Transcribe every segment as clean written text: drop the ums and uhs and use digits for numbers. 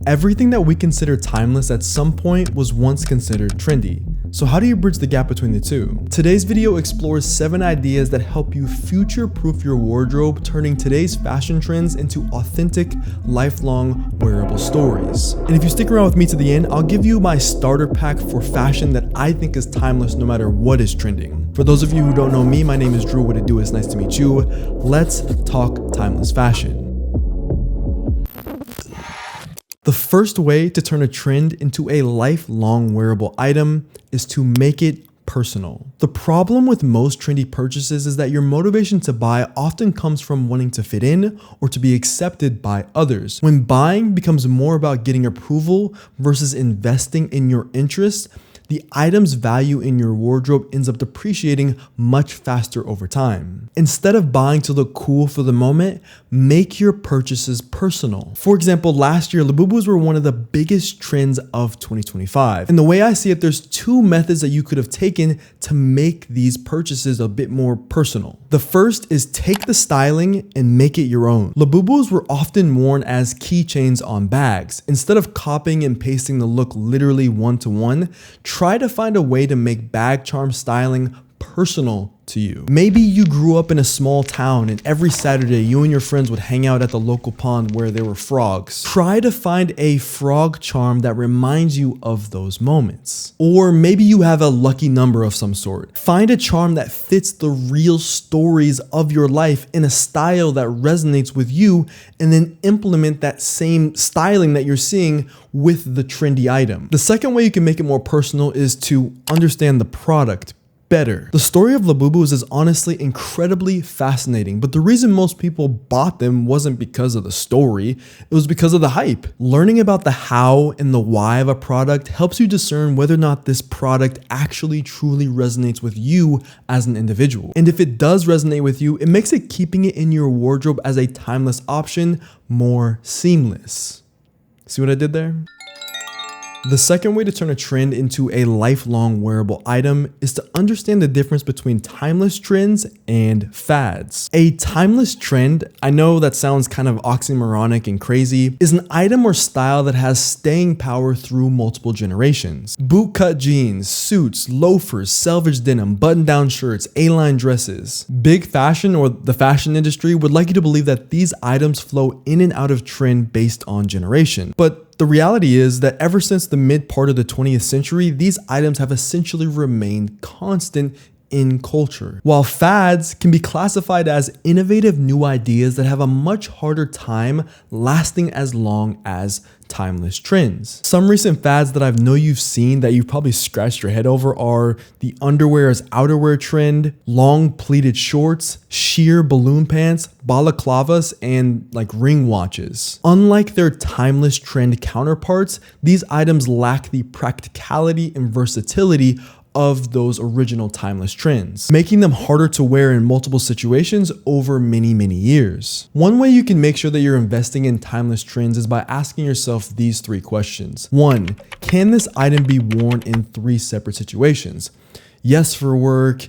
Everything that we consider timeless at some point was once considered trendy. So how do you bridge the gap between the two? Today's video explores 7 ideas that help you future-proof your wardrobe, turning today's fashion trends into authentic, lifelong wearable stories. And if you stick around with me to the end, I'll give you my starter pack for fashion that I think is timeless no matter what is trending. For those of you who don't know me, my name is Drew. What it do? It's nice to meet you. Let's talk timeless fashion. The first way to turn a trend into a lifelong wearable item is to make it personal. The problem with most trendy purchases is that your motivation to buy often comes from wanting to fit in or to be accepted by others. When buying becomes more about getting approval versus investing in your interests, the item's value in your wardrobe ends up depreciating much faster over time. Instead of buying to look cool for the moment, make your purchases personal. For example, last year, Labubus were one of the biggest trends of 2025. And the way I see it, there's 2 methods that you could have taken to make these purchases a bit more personal. The first is take the styling and make it your own. Labubus were often worn as keychains on bags. Instead of copying and pasting the look literally one-to-one, try to find a way to make bag charm styling personal to you. Maybe you grew up in a small town and every Saturday you and your friends would hang out at the local pond where there were frogs. Try to find a frog charm that reminds you of those moments. Or maybe you have a lucky number of some sort. Find a charm that fits the real stories of your life in a style that resonates with you, and then implement that same styling that you're seeing with the trendy item. The second way you can make it more personal is to understand the product better. The story of Labubus is honestly incredibly fascinating, but the reason most people bought them wasn't because of the story, it was because of the hype. Learning about the how and the why of a product helps you discern whether or not this product actually truly resonates with you as an individual. And if it does resonate with you, it makes it keeping it in your wardrobe as a timeless option more seamless. See what I did there? The second way to turn a trend into a lifelong wearable item is to understand the difference between timeless trends and fads. A timeless trend, I know that sounds kind of oxymoronic and crazy, is an item or style that has staying power through multiple generations. Bootcut jeans, suits, loafers, selvage denim, button-down shirts, A-line dresses. Big fashion or the fashion industry would like you to believe that these items flow in and out of trend based on generation. But the reality is that ever since the mid part of the 20th century, these items have essentially remained constant in culture. While fads can be classified as innovative new ideas that have a much harder time lasting as long as timeless trends. Some recent fads that I know you've seen that you've probably scratched your head over are the underwear as outerwear trend, long pleated shorts, sheer balloon pants, balaclavas, and like ring watches. Unlike their timeless trend counterparts, these items lack the practicality and versatility of those original timeless trends, making them harder to wear in multiple situations over many years. One way you can make sure that you're investing in timeless trends is by asking yourself these 3 questions. 1, can this item be worn in 3 separate situations? Yes for work,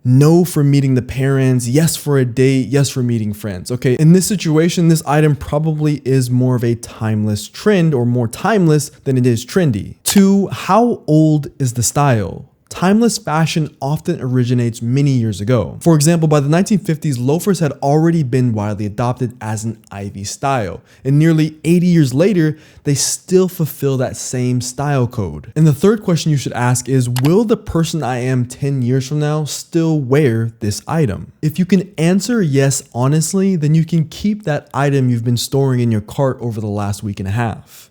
no for meeting the parents, yes for a date, yes for meeting friends. Okay, in this situation, this item probably is more of a timeless trend or more timeless than it is trendy. 2, how old is the style? Timeless fashion often originates many years ago. For example, by the 1950s, loafers had already been widely adopted as an Ivy style. And nearly 80 years later, they still fulfill that same style code. And the third question you should ask is, will the person I am 10 years from now still wear this item? If you can answer yes honestly, then you can keep that item you've been storing in your cart over the last week and a half.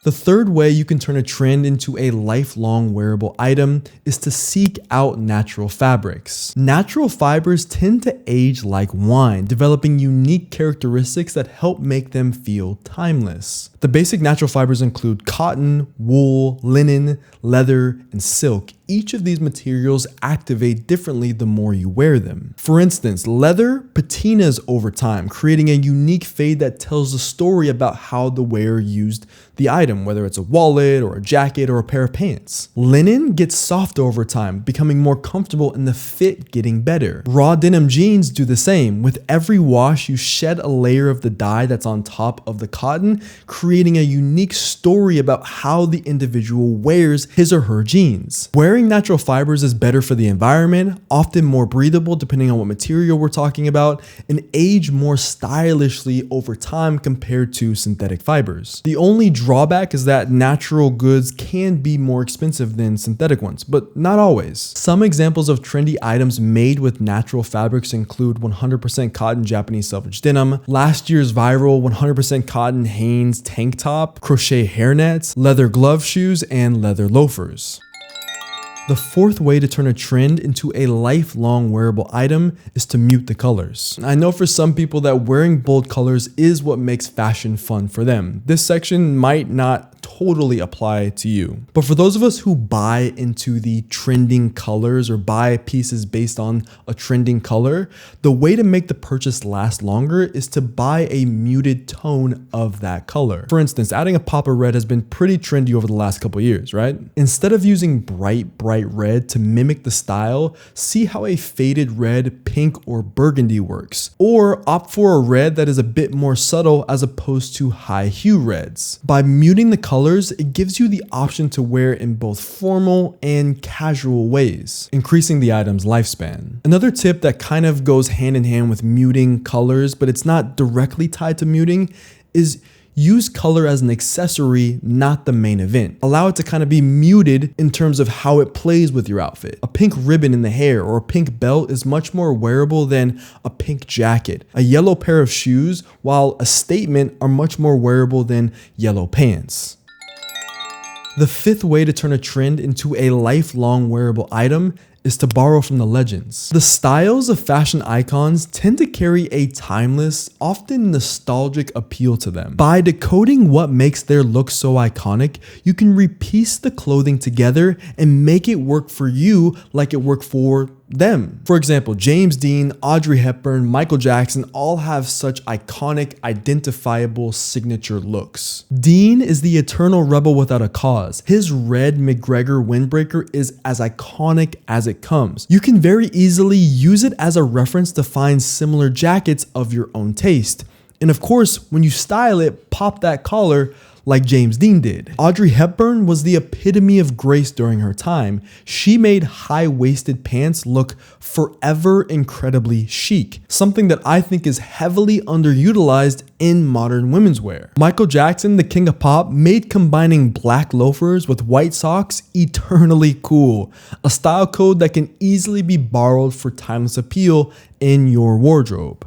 The third way you can turn a trend into a lifelong wearable item is to seek out natural fabrics. Natural fibers tend to age like wine, developing unique characteristics that help make them feel timeless. The basic natural fibers include cotton, wool, linen, leather, and silk, each of these materials activate differently the more you wear them. For instance, leather patinas over time, creating a unique fade that tells the story about how the wearer used the item, whether it's a wallet or a jacket or a pair of pants. Linen gets softer over time, becoming more comfortable and the fit getting better. Raw denim jeans do the same. With every wash, you shed a layer of the dye that's on top of the cotton, creating a unique story about how the individual wears his or her jeans. Wearing natural fibers is better for the environment, often more breathable depending on what material we're talking about, and age more stylishly over time compared to synthetic fibers. The only drawback is that natural goods can be more expensive than synthetic ones, but not always. Some examples of trendy items made with natural fabrics include 100% cotton Japanese selvedge denim, last year's viral 100% cotton Hanes tank top, crochet hairnets, leather glove shoes, and leather loafers. The fourth way to turn a trend into a lifelong wearable item is to mute the colors. I know for some people that wearing bold colors is what makes fashion fun for them. This section might not totally apply to you. But for those of us who buy into the trending colors or buy pieces based on a trending color, the way to make the purchase last longer is to buy a muted tone of that color. For instance, adding a pop of red has been pretty trendy over the last couple years, right? Instead of using bright red to mimic the style, see how a faded red, pink, or burgundy works. Or opt for a red that is a bit more subtle as opposed to high hue reds. By muting the colors, it gives you the option to wear in both formal and casual ways, increasing the item's lifespan. Another tip that kind of goes hand in hand with muting colors, but it's not directly tied to muting, is use color as an accessory, not the main event. Allow it to kind of be muted in terms of how it plays with your outfit. A pink ribbon in the hair or a pink belt is much more wearable than a pink jacket. A yellow pair of shoes, while a statement, are much more wearable than yellow pants. The fifth way to turn a trend into a lifelong wearable item is to borrow from the legends. The styles of fashion icons tend to carry a timeless, often nostalgic appeal to them. By decoding what makes their look so iconic, you can repiece the clothing together and make it work for you like it worked for them. For example, James Dean, Audrey Hepburn, Michael Jackson all have such iconic, identifiable signature looks. Dean is the eternal rebel without a cause. His red McGregor windbreaker is as iconic as it comes. You can very easily use it as a reference to find similar jackets of your own taste. And of course, when you style it, pop that collar like James Dean did. Audrey Hepburn was the epitome of grace during her time. She made high-waisted pants look forever incredibly chic, something that I think is heavily underutilized in modern women's wear. Michael Jackson, the king of pop, made combining black loafers with white socks eternally cool, a style code that can easily be borrowed for timeless appeal in your wardrobe.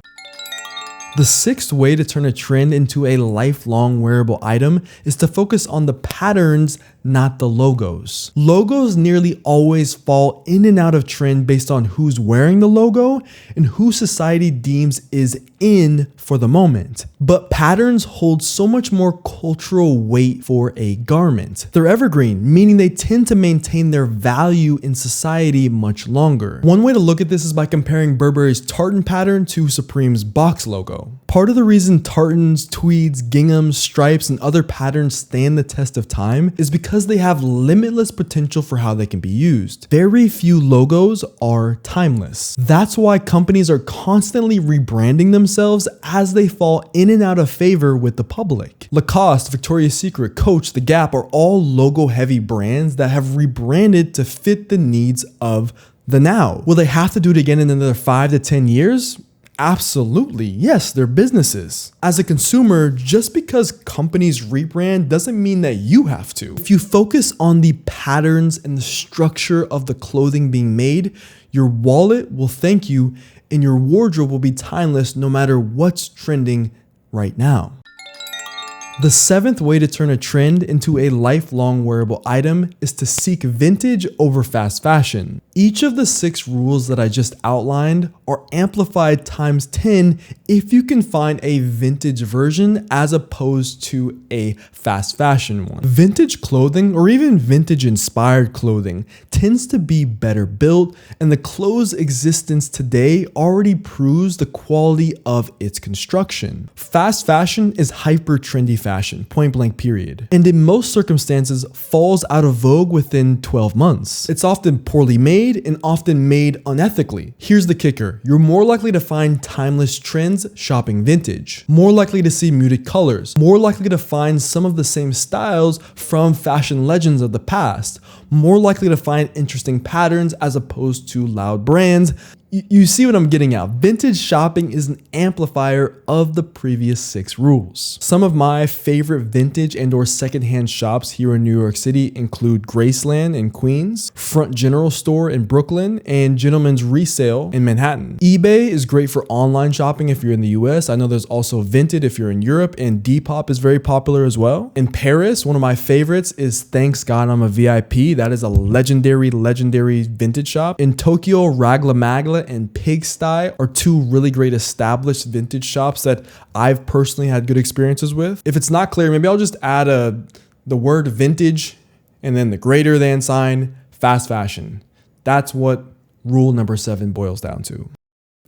The sixth way to turn a trend into a lifelong wearable item is to focus on the patterns, not the logos. Logos nearly always fall in and out of trend based on who's wearing the logo and who society deems is in for the moment. But patterns hold so much more cultural weight for a garment. They're evergreen, meaning they tend to maintain their value in society much longer. One way to look at this is by comparing Burberry's tartan pattern to Supreme's box logo. Part of the reason tartans, tweeds, ginghams, stripes, and other patterns stand the test of time is because they have limitless potential for how they can be used. Very few logos are timeless. That's why companies are constantly rebranding themselves as they fall in and out of favor with the public. Lacoste, Victoria's Secret, Coach, The Gap are all logo-heavy brands that have rebranded to fit the needs of the now. Will they have to do it again in another 5 to 10 years? Absolutely, yes, they're businesses. As a consumer, just because companies rebrand doesn't mean that you have to. If you focus on the patterns and the structure of the clothing being made, your wallet will thank you and your wardrobe will be timeless no matter what's trending right now. The seventh way to turn a trend into a lifelong wearable item is to seek vintage over fast fashion. Each of the 6 rules that I just outlined are amplified times 10 if you can find a vintage version as opposed to a fast fashion one. Vintage clothing, or even vintage inspired clothing, tends to be better built, and the clothes' existence today already proves the quality of its construction. Fast fashion is hyper trendy fashion, point blank period, and in most circumstances falls out of vogue within 12 months. It's often poorly made and often made unethically. Here's the kicker: you're more likely to find timeless trends shopping vintage, more likely to see muted colors, more likely to find some of the same styles from fashion legends of the past, more likely to find interesting patterns as opposed to loud brands. You see what I'm getting at. Vintage shopping is an amplifier of the previous 6 rules. Some of my favorite vintage and or secondhand shops here in New York City include Graceland in Queens, Front General Store in Brooklyn, and Gentleman's Resale in Manhattan. eBay is great for online shopping if you're in the US. I know there's also Vinted if you're in Europe, and Depop is very popular as well. In Paris, one of my favorites is Thanks God I'm a VIP. That is a legendary vintage shop. In Tokyo, Ragla Magla and Pigsty are 2 really great established vintage shops that I've personally had good experiences with. If it's not clear, maybe I'll just add the word vintage and then the greater than sign, fast fashion. That's what rule number 7 boils down to.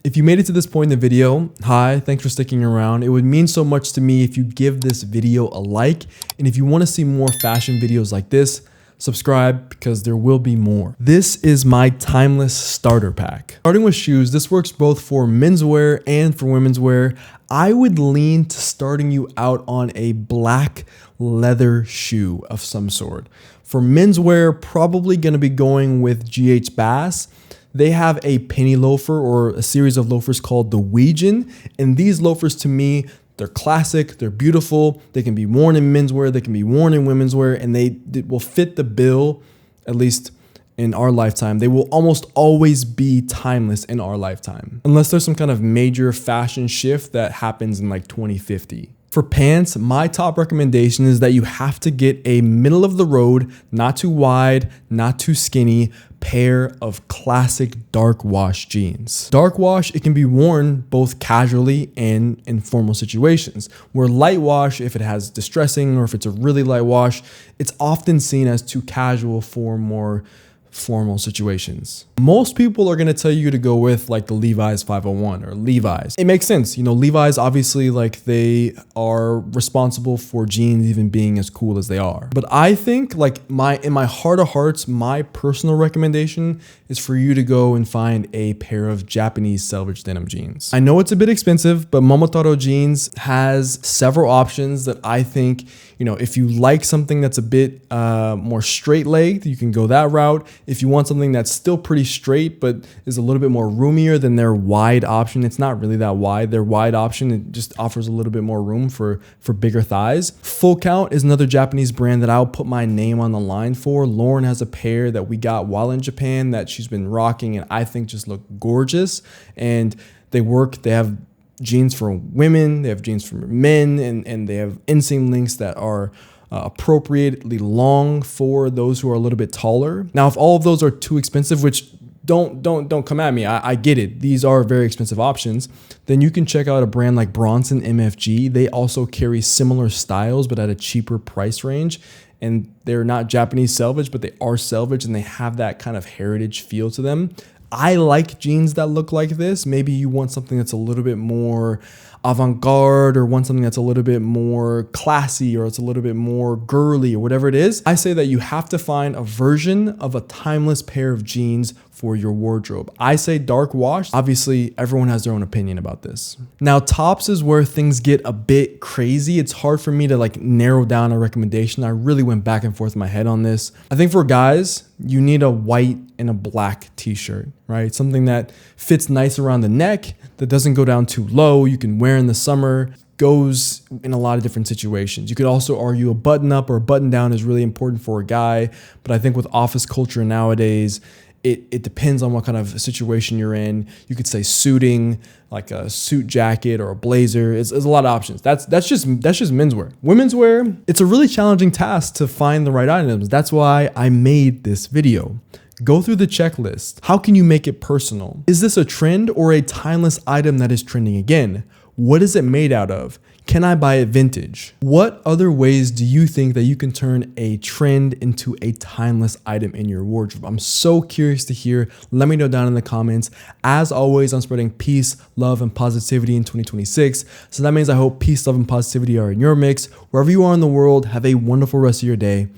If you made it to this point in the video, hi, thanks for sticking around. It would mean so much to me if you give this video a like, and if you want to see more fashion videos like this, subscribe because there will be more. This is my timeless starter pack. Starting with shoes, this works both for menswear and for women's wear. I would lean to starting you out on a black leather shoe of some sort. For menswear, probably going to be going with GH Bass. They have a penny loafer or a series of loafers called the Ouijan, and these loafers to me, they're classic, they're beautiful, they can be worn in menswear, they can be worn in women's wear, and they will fit the bill, at least in our lifetime. They will almost always be timeless in our lifetime, unless there's some kind of major fashion shift that happens in like 2050. For pants, my top recommendation is that you have to get a middle of the road, not too wide, not too skinny, pair of classic dark wash jeans. Dark wash, it can be worn both casually and in formal situations, where light wash, if it has distressing or if it's a really light wash, it's often seen as too casual for more formal situations. Most people are going to tell you to go with like the Levi's 501 or Levi's. It makes sense. You know, Levi's obviously, like, they are responsible for jeans even being as cool as they are. But I think, like, in my heart of hearts, my personal recommendation is for you to go and find a pair of Japanese selvage denim jeans. I know it's a bit expensive, but Momotaro Jeans has several options that I think, you know, if you like something that's a bit more straight-legged, you can go that route. If you want something that's still pretty straight but is a little bit more roomier than their wide option, it's not really that wide. Their wide option, it just offers a little bit more room for bigger thighs. Full Count is another Japanese brand that I'll put my name on the line for. Lauren has a pair that we got while in Japan that she's been rocking and I think just look gorgeous. And they have jeans for women, they have jeans for men, and they have inseam links that are appropriately long for those who are a little bit taller. Now, if all of those are too expensive, which don't come at me, I get it, these are very expensive options, then you can check out a brand like Bronson MFG. They also carry similar styles but at a cheaper price range, and they're not Japanese selvage, but they are selvage and they have that kind of heritage feel to them. I like jeans that look like this. Maybe you want something that's a little bit more avant-garde, or want something that's a little bit more classy, or it's a little bit more girly, or whatever it is. I say that you have to find a version of a timeless pair of jeans for your wardrobe. I say dark wash. Obviously, everyone has their own opinion about this. Now, tops is where things get a bit crazy. It's hard for me to like narrow down a recommendation. I really went back and forth in my head on this. I think for guys, you need a white and a black t-shirt, right? Something that fits nice around the neck, that doesn't go down too low, you can wear in the summer, goes in a lot of different situations. You could also argue a button up or a button down is really important for a guy, but I think with office culture nowadays, it depends on what kind of situation you're in. You could say suiting, like a suit jacket or a blazer. It's a lot of options. That's just menswear. Women's wear, it's a really challenging task to find the right items. That's why I made this video. Go through the checklist. How can you make it personal? Is this a trend or a timeless item that is trending again? What is it made out of? Can I buy it vintage? What other ways do you think that you can turn a trend into a timeless item in your wardrobe? I'm so curious to hear. Let me know down in the comments. As always, I'm spreading peace, love, and positivity in 2026. So that means I hope peace, love, and positivity are in your mix. Wherever you are in the world, have a wonderful rest of your day.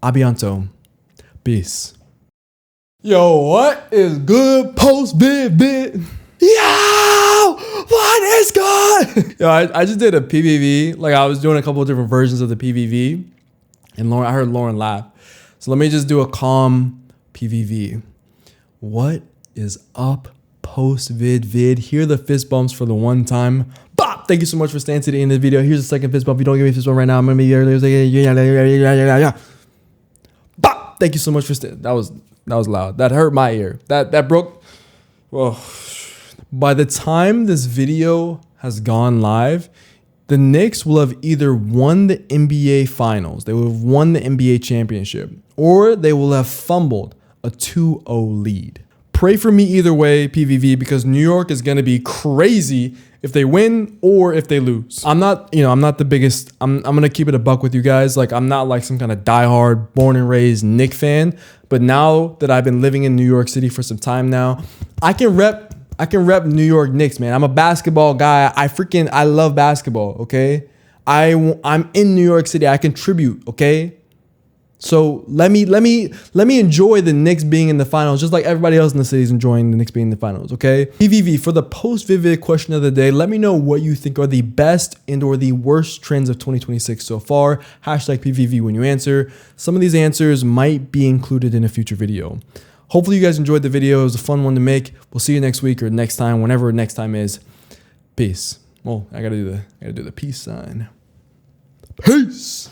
Abianto. Peace. Yo, what is good post-vid? Yo, what is good? Yo, I just did a PVV. Like, I was doing a couple of different versions of the PVV, and I heard Lauren laugh. So let me just do a calm PVV. What is up post-vid? Here are the fist bumps for the one time. Bop! Thank you so much for staying to the end of the video. Here's the second fist bump. If you don't give me a fist bump right now, I'm gonna be earlier. Bop! Thank you so much for staying. That was loud. That hurt my ear. That broke. Whoa. By the time this video has gone live, the Knicks will have either won the NBA Finals, they will have won the NBA Championship, or they will have fumbled a 2-0 lead. Pray for me either way, PVV, because New York is going to be crazy if they win or if they lose. I'm not the biggest, I'm going to keep it a buck with you guys. Like, I'm not like some kind of diehard, born and raised Knick fan, but now that I've been living in New York City for some time now, I can rep New York Knicks, man. I'm a basketball guy. I love basketball, okay? I'm in New York City. I contribute, okay? So let me enjoy the Knicks being in the finals, just like everybody else in the city is enjoying the Knicks being in the finals, okay? PVV, for the post-Vivid question of the day, let me know what you think are the best and or the worst trends of 2026 so far. Hashtag PVV when you answer. Some of these answers might be included in a future video. Hopefully you guys enjoyed the video. It was a fun one to make. We'll see you next week or next time, whenever next time is. Peace. Well, I gotta do the peace sign. Peace.